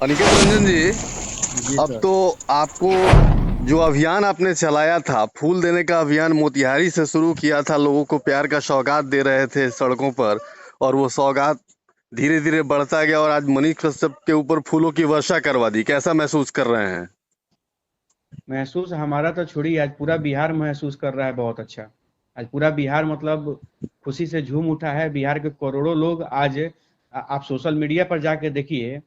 अनिकेत रंजन जी, जी अब सर। तो आपको जो अभियान आपने चलाया था, फूल देने का अभियान मोतिहारी से शुरू किया था, लोगों को प्यार का सौगात दे रहे थे सड़कों पर, और वो सौगात धीरे धीरे बढ़ता गया और आज मनीष कश्यप के ऊपर फूलों की वर्षा करवा दी। कैसा महसूस कर रहे हैं? महसूस हमारा तो छोड़िए, आज पूरा बिहार महसूस कर रहा है बहुत अच्छा। आज पूरा बिहार मतलब खुशी से झूम उठा है। बिहार के करोड़ों लोग आज आप सोशल मीडिया पर जाके देखिए,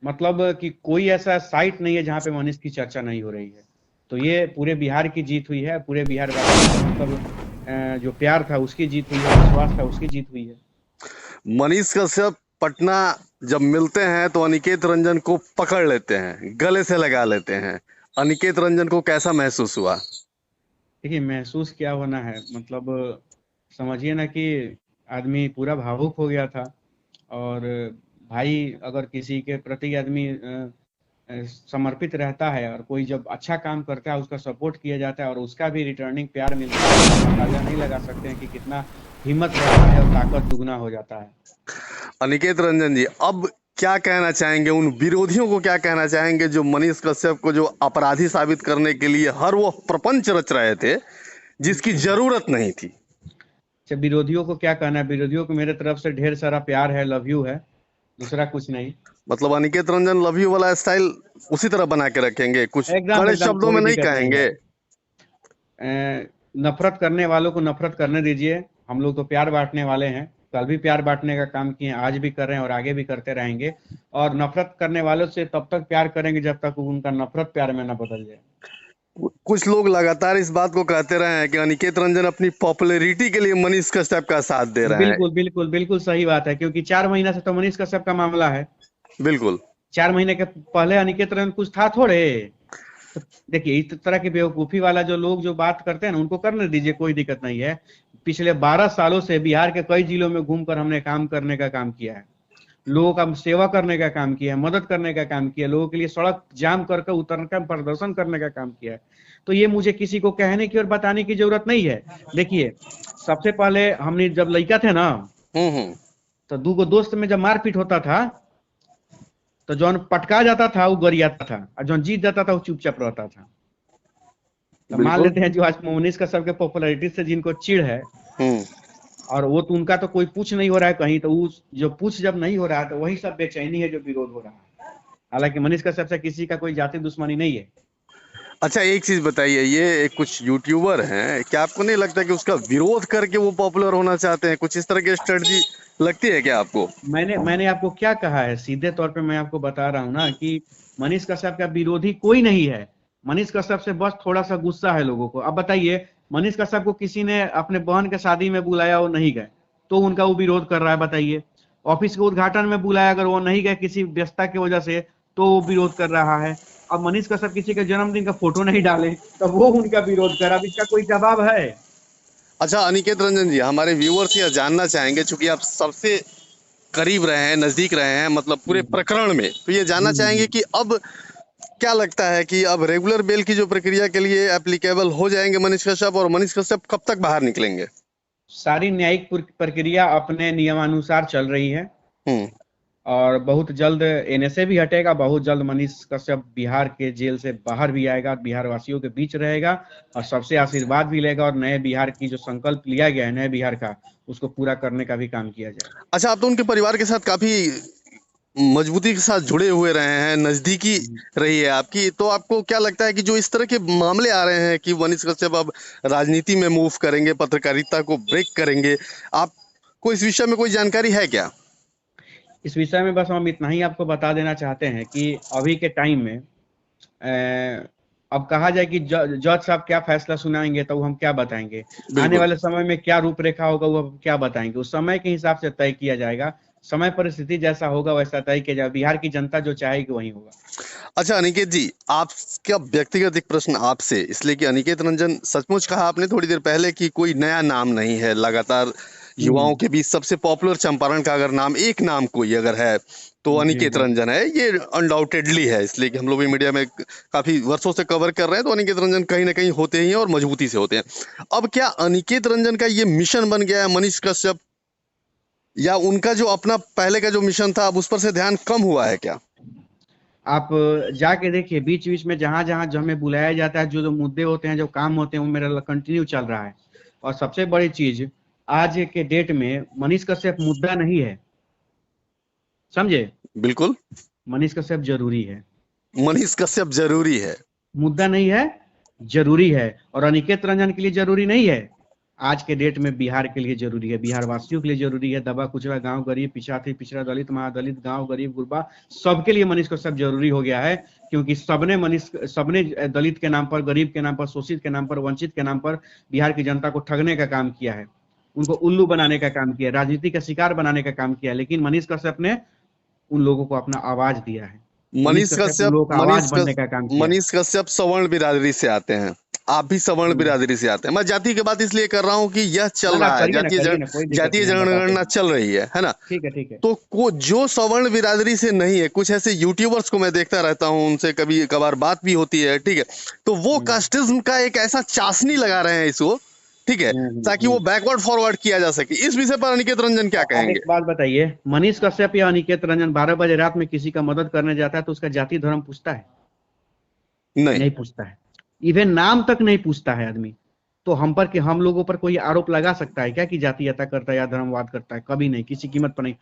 मतलब कि कोई ऐसा साइट नहीं है जहाँ पे मनीष की चर्चा नहीं हो रही है। तो ये पूरे बिहार की जीत हुई है, पूरे बिहार वासियों का मतलब जो प्यार था उसकी जीत हुई है, विश्वास था उसकी जीत हुई है। मनीष कश्यप पटना जब मिलते हैं तो अनिकेत रंजन को पकड़ लेते हैं, गले से लगा लेते हैं। अनिकेत रंजन को कैसा महसूस हुआ? देखिए, महसूस क्या होना है, मतलब समझिए ना कि आदमी पूरा भावुक हो गया था। और भाई, अगर किसी के प्रति आदमी समर्पित रहता है और कोई जब अच्छा काम करता है उसका सपोर्ट किया जाता है और उसका भी रिटर्निंग प्यार मिलता है, तो आप अंदाजा नहीं लगा सकते हैं कि कितना हिम्मत बढ़ता है और ताकत दुगना हो जाता है। अनिकेत रंजन जी, अब क्या कहना चाहेंगे, उन विरोधियों को क्या कहना चाहेंगे जो मनीष कश्यप को जो अपराधी साबित करने के लिए हर वो प्रपंच रच रहे थे जिसकी जरूरत नहीं थी? अच्छा, विरोधियों को क्या कहना है? विरोधियों को मेरे तरफ से ढेर सारा प्यार है, लव यू है, दूसरा कुछ नहीं। मतलब अनिकेत रंजन लव यू वाला स्टाइल उसी तरह बना के रखेंगे, कुछ एकदम कड़े एकदम शब्दों में कोई नहीं दिक्कत नहीं है। कहेंगे? नफरत करने वालों को नफरत करने दीजिए। हम लोग तो प्यार बांटने वाले हैं। कल भी प्यार बांटने का काम किए, आज भी कर रहे हैं और आगे भी करते रहेंगे। और नफरत करने वालों से तब तक प्यार करेंगे जब तक उनका नफरत प्यार में ना बदल जाए। कुछ लोग लगातार इस बात को कहते रहे हैं कि अनिकेत रंजन अपनी पॉपुलैरिटी के लिए मनीष कश्यप का साथ दे रहे हैं। बिल्कुल बिल्कुल बिल्कुल सही बात है, क्योंकि 4 महीना से तो मनीष कश्यप का मामला है। बिल्कुल। 4 महीने के पहले अनिकेत रंजन कुछ था थोड़े। तो देखिए, इस तरह की बेवकूफी वाला जो लोग जो बात करते हैं ना, उनको करने दीजिए, कोई दिक्कत नहीं है। पिछले 12 सालों से बिहार के कई जिलों में घूमकर हमने काम करने का काम किया है। लोगों का सेवा करने का काम किया है, मदद करने का काम किया है, लोगों के लिए सड़क जाम करके उतर कर प्रदर्शन करने का काम किया है। तो ये मुझे किसी को कहने की और बताने की जरूरत नहीं है। देखिए, सबसे पहले हमने जब लड़का थे ना, हम्म। तो दो गो दोस्त में जब मारपीट होता था, तो जौन पटका जाता था वो गरियाता था, और जौन जीत जाता था वो चुपचाप रहता था। तो मान बिल्कुल। लेते हैं जो आज मोनिस का सबके पॉपुलैरिटी से जिनको चिढ़ है, हम्म। और वो तो उनका तो कोई पूछ नहीं हो रहा है कहीं, तो उस जो पूछ जब नहीं हो रहा है तो वही सब बेचैनी है जो विरोध हो रहा है। हालांकि मनीष कश्यप से किसी का कोई जाति दुश्मनी नहीं है। अच्छा, एक चीज बताइए, ये कुछ यूट्यूबर हैं, क्या आपको नहीं लगता कि उसका विरोध करके वो पॉपुलर होना चाहते हैं? कुछ इस तरह की स्ट्रेटजी लगती है क्या आपको? मैंने मैंने आपको क्या कहा है? सीधे तौर पे मैं आपको बता रहा हूँ ना कि मनीष कश्यप का विरोधी कोई नहीं है। मनीष कश्यप से बस थोड़ा सा गुस्सा है लोगों को। अब बताइए, मनीष कश्यप को किसी ने अपने बहन के शादी में बुलाया, वो नहीं गए, तो उनका वो विरोध कर रहा है, बताइए। ऑफिस के उद्घाटन में बुलाया, अगर वो नहीं गए किसी व्यस्तता की वजह से, तो वो विरोध कर रहा है। अब मनीष कश्यप किसी के जन्मदिन का फोटो नहीं डाले, तो वो उनका विरोध कर। अब इसका कोई जवाब है? अच्छा अनिकेत रंजन जी, हमारे व्यूअर्स यह जानना चाहेंगे, चूंकि आप सबसे करीब रहे हैं, नजदीक रहे हैं, मतलब पूरे हम्म, प्रकरण में, तो ये जानना चाहेंगे हम्म। कि अब क्या लगता है कि अब रेगुलर बेल की जो प्रक्रिया के लिए एप्लीकेबल हो जाएंगे मनीष कश्यप, और मनीष कश्यप कब तक बाहर निकलेंगे? सारी न्यायिक प्रक्रिया अपने नियमानुसार चल रही है। हम्म। और बहुत जल्द एनएसए भी हटेगा, बहुत जल्द मनीष कश्यप बिहार के जेल से बाहर भी आएगा, बिहार वासियों के बीच रहेगा, और सबसे आशीर्वाद भी लेगा, और नए बिहार की जो संकल्प लिया गया है नए बिहार का, उसको पूरा करने का भी काम किया जाएगा। अच्छा, आप तो उनके परिवार के साथ काफी मजबूती के साथ जुड़े हुए रहे हैं, नजदीकी रही है आपकी, तो आपको क्या लगता है कि जो इस तरह के मामले आ रहे हैं कि मनीष कश्यप अब राजनीति में मूव करेंगे, पत्रकारिता को ब्रेक करेंगे, आपको इस विषय में कोई जानकारी है क्या? इस विषय में बस हम इतना ही आपको बता देना चाहते हैं कि अभी के टाइम में अब कहा जाए कि जज साहब क्या फैसला सुनाएंगे तो हम क्या बताएंगे। आने बिल्कुल। वाले समय में क्या रूपरेखा होगा वो हम क्या बताएंगे, उस समय के हिसाब से तय किया जाएगा। समय परिस्थिति जैसा होगा वैसा तय किया जाएगा, बिहार की जनता जो चाहेगी वही होगा। अच्छा अनिकेत जी, आपका व्यक्तिगत एक प्रश्न आपसे, इसलिए कि अनिकेत रंजन, सचमुच कहा आपने थोड़ी देर पहले कि कोई नया नाम नहीं है, लगातार युवाओं हम्म। के बीच सबसे पॉपुलर चंपारण का अगर नाम, एक नाम कोई अगर है तो जी अनिकेत जी। रंजन है, ये अनडाउटेडली है। इसलिए कि हम लोग भी मीडिया में काफी वर्षों से कवर कर रहे हैं, तो अनिकेत रंजन कहीं ना कहीं होते ही हैं और मजबूती से होते हैं। अब क्या अनिकेत रंजन का ये मिशन बन गया है मनीष कश्यप, या उनका जो अपना पहले का जो मिशन था अब उस पर से ध्यान कम हुआ है क्या? आप जाके देखिए, बीच बीच में जहां जहां जो हमें बुलाया जाता है, जो जो मुद्दे होते हैं, जो काम होते हैं, वो मेरा कंटिन्यू चल रहा है। और सबसे बड़ी चीज, आज के डेट में मनीष कश्यप मुद्दा नहीं है, समझे? बिल्कुल। मनीष कश्यप जरूरी है, मनीष कश्यप जरूरी है। मुद्दा नहीं है, जरूरी है। और अनिकेत रंजन के लिए जरूरी नहीं है, आज के डेट में बिहार के लिए जरूरी है, बिहार वासियों के लिए जरूरी है। दबा कुचला गांव, गरीब पिछाती पिछड़ा, दलित महादलित, गांव गरीब गुरबा, सबके लिए मनीष कश्यप जरूरी हो गया है। क्योंकि सबने दलित के नाम पर, गरीब के नाम पर, शोषित के नाम पर, वंचित के नाम पर बिहार की जनता को ठगने का काम किया है, उनको उल्लू बनाने का काम किया है, राजनीति का शिकार बनाने का काम किया है। लेकिन मनीष कश्यप ने उन लोगों को अपना आवाज दिया है। मनीष कश्यप उन लोगों का आवाज बनने का काम किया है। मनीष कश्यप सवर्ण बिरादरी से आते हैं, आप भी सवर्ण बिरादरी से आते हैं। मैं जाति की बात इसलिए कर रहा हूँ कि यह चल रहा है, जातीय जनगणना चल रही है ना? ठीक है, ठीक है। तो जो सवर्ण बिरादरी से नहीं है, कुछ ऐसे यूट्यूबर्स को मैं देखता रहता हूँ, उनसे कभी कभार बात भी होती है, ठीक है, तो वो कास्टिज्म का एक ऐसा चाशनी लगा रहे हैं इसको, ठीक है, ताकि वो बैकवर्ड फॉरवर्ड किया जा सके। इस विषय पर अनिकेत रंजन क्या कहेंगे? एक बात बताइए, मनीष कश्यप या अनिकेत रंजन 12 बजे रात में किसी का मदद करने जाता है तो उसका जाति धर्म पूछता है? नहीं पूछता है, इवन नाम तक नहीं पूछता है आदमी। तो हम लोगों पर कोई आरोप लगा सकता है क्या कि जातीयता करता है या धर्मवाद करता है? कभी नहीं, किसी कीमत पर नहीं।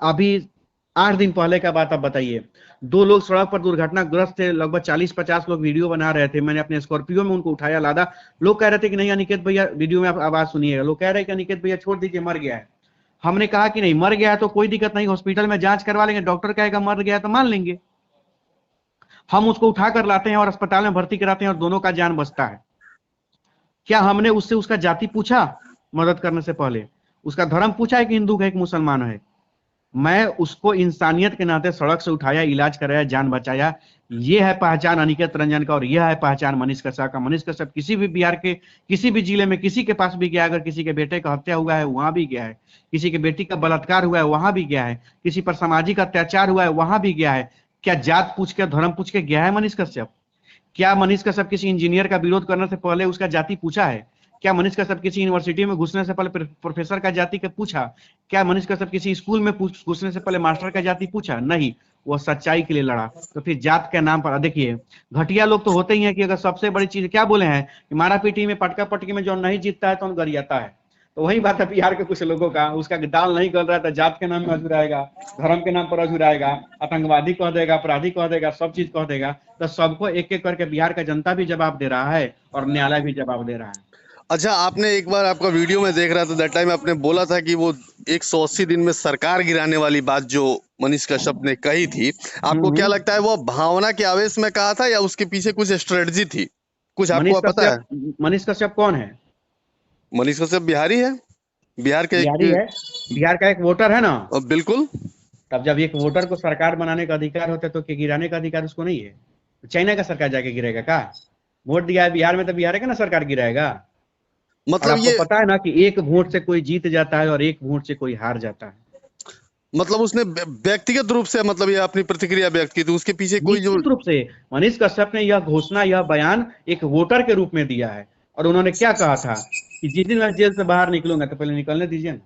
अभी 8 दिन पहले का बात आप बताइए, 2 लोग सड़क पर दुर्घटनाग्रस्त थे, लगभग 40-50 लोग वीडियो बना रहे थे। मैंने अपने स्कॉर्पियो में उनको उठाया, लादा। लोग कह रहे थे कि नहीं अनिकेत भैया, वीडियो में आप आवाज सुनिएगा, लोग कह रहे हैं कि अनिकेत भैया छोड़ दीजिए, मर गया है। हमने कहा कि नहीं, मर गया है तो कोई दिक्कत नहीं, हॉस्पिटल में जांच करवा लेंगे, डॉक्टर कहेगा मर गया तो मान लेंगे। हम उसको उठा कर लाते हैं और अस्पताल में भर्ती कराते हैं और दोनों का जान बचता है। क्या हमने उससे उसका जाति पूछा मदद करने से पहले? उसका धर्म पूछा है कि हिंदू है, एक मुसलमान है? मैं उसको इंसानियत के नाते सड़क से उठाया, इलाज कराया, जान बचाया। ये है पहचान अनिकेत रंजन का, और यह है पहचान मनीष कश्यप का। मनीष कश्यप किसी भी बिहार के किसी भी जिले में किसी के पास भी गया, अगर किसी के बेटे का हत्या हुआ है वहां भी गया है, किसी के बेटी का बलात्कार हुआ है वहां भी गया है, किसी पर सामाजिक अत्याचार हुआ है वहां भी गया है। क्या जात पूछ के, धर्म पूछ के गया है मनीष कश्यप? क्या मनीष कश्यप किसी इंजीनियर का विरोध करने से पहले उसका जाति पूछा है? क्या मनीष कश्यप किसी यूनिवर्सिटी में घुसने से पहले प्रोफेसर का जाति का पूछा? क्या मनीष कश्यप किसी स्कूल में घुसने से पहले मास्टर का जाति पूछा? नहीं, वो सच्चाई के लिए लड़ा। तो फिर जात के नाम पर देखिए, घटिया लोग तो होते ही हैं कि अगर सबसे बड़ी चीज क्या बोले हैं कि मारा पीटी में, पटका पटकी में जो नहीं जीतता है तो गरियाता है। तो वही बात है बिहार के कुछ लोगों का, उसका दाल नहीं गल रहा है तो जात के नाम में अझुराएगा, धर्म के नाम पर अझुराएगा, आतंकवादी कह देगा, अपराधी कह देगा, सब चीज कह देगा। तो सबको एक एक करके बिहार का जनता भी जवाब दे रहा है और न्यायालय भी जवाब दे रहा है। अच्छा, आपने एक बार आपका वीडियो में देख रहा था, दैट टाइम आपने बोला था कि वो 180 दिन में सरकार गिराने वाली बात जो मनीष कश्यप ने कही थी, आपको क्या लगता है वो भावना के आवेश में कहा था या उसके पीछे कुछ स्ट्रेटजी थी? कुछ आपको पता है? मनीष कश्यप कौन है? मनीष कश्यप बिहारी है, बिहार का एक वोटर है ना? बिल्कुल। तब जब एक वोटर को सरकार बनाने का अधिकार होता है तो गिराने का अधिकार उसको नहीं है? चाइना का सरकार जाके गिरेगा का? वोट दिया है बिहार में तो बिहार का ना सरकार गिराएगा। मतलब आपको पता है ना कि एक वोट से कोई जीत जाता है और एक वोट से कोई हार जाता है। मतलब उसने व्यक्तिगत रूप से मतलब ये अपनी प्रतिक्रिया व्यक्त की थी, उसके पीछे कोई जो रूप से मनीष कश्यप ने यह घोषणा, यह बयान एक वोटर के रूप में दिया है। और उन्होंने क्या कहा था कि जिस दिन मैं जेल से बाहर निकलूंगा तो पहले निकलने दीजिए ना,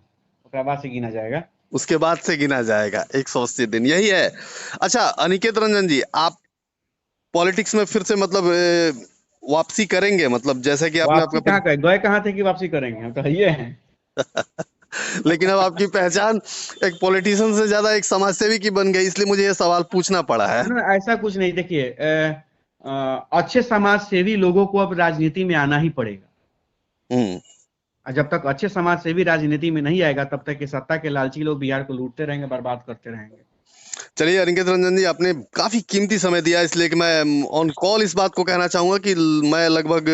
उसके बाद से गिना जाएगा। उसके बाद से गिना जाएगा 180 दिन, यही है। अच्छा अनिकेत रंजन जी, आप पॉलिटिक्स में फिर से मतलब वापसी करेंगे? मतलब जैसे कि आपने गए कहाँ थे कि वापसी करेंगे, हम तो ये हैं। लेकिन अब आपकी पहचान एक पॉलिटिशियन से ज्यादा एक समाजसेवी की बन गई, इसलिए मुझे ये सवाल पूछना पड़ा है। ऐसा कुछ नहीं, देखिए अच्छे समाजसेवी लोगों को अब राजनीति में आना ही पड़ेगा। जब तक अच्छे समाजसेवी राजनीति में नहीं आएगा तब तक के सत्ता के लालची लोग बिहार को लूटते रहेंगे, बर्बाद करते रहेंगे। चलिए अनिकेत रंजन जी, आपने काफी कीमती समय दिया, इसलिए कि मैं ऑन कॉल इस बात को कहना चाहूंगा कि मैं लगभग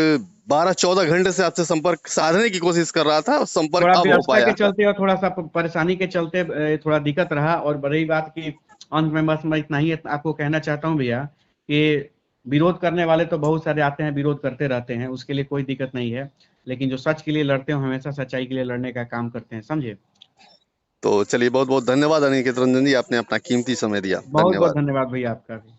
12-14 घंटे से आपसे संपर्क साधने की कोशिश कर रहा था, संपर्क अब हो पाया के चलते और थोड़ा सा परेशानी के चलते थोड़ा दिक्कत रहा। और बड़ी बात की अंत में बस मैं इतना ही आपको कहना चाहता हूँ भैया कि विरोध करने वाले तो बहुत सारे आते हैं, विरोध करते रहते हैं, उसके लिए कोई दिक्कत नहीं है। लेकिन जो सच के लिए लड़ते हैं हमेशा सच्चाई के लिए लड़ने का काम करते हैं, समझे? तो चलिए बहुत बहुत धन्यवाद अनिकेत रंजन जी, आपने अपना कीमती समय दिया। बहुत बहुत धन्यवाद भैया आपका भी।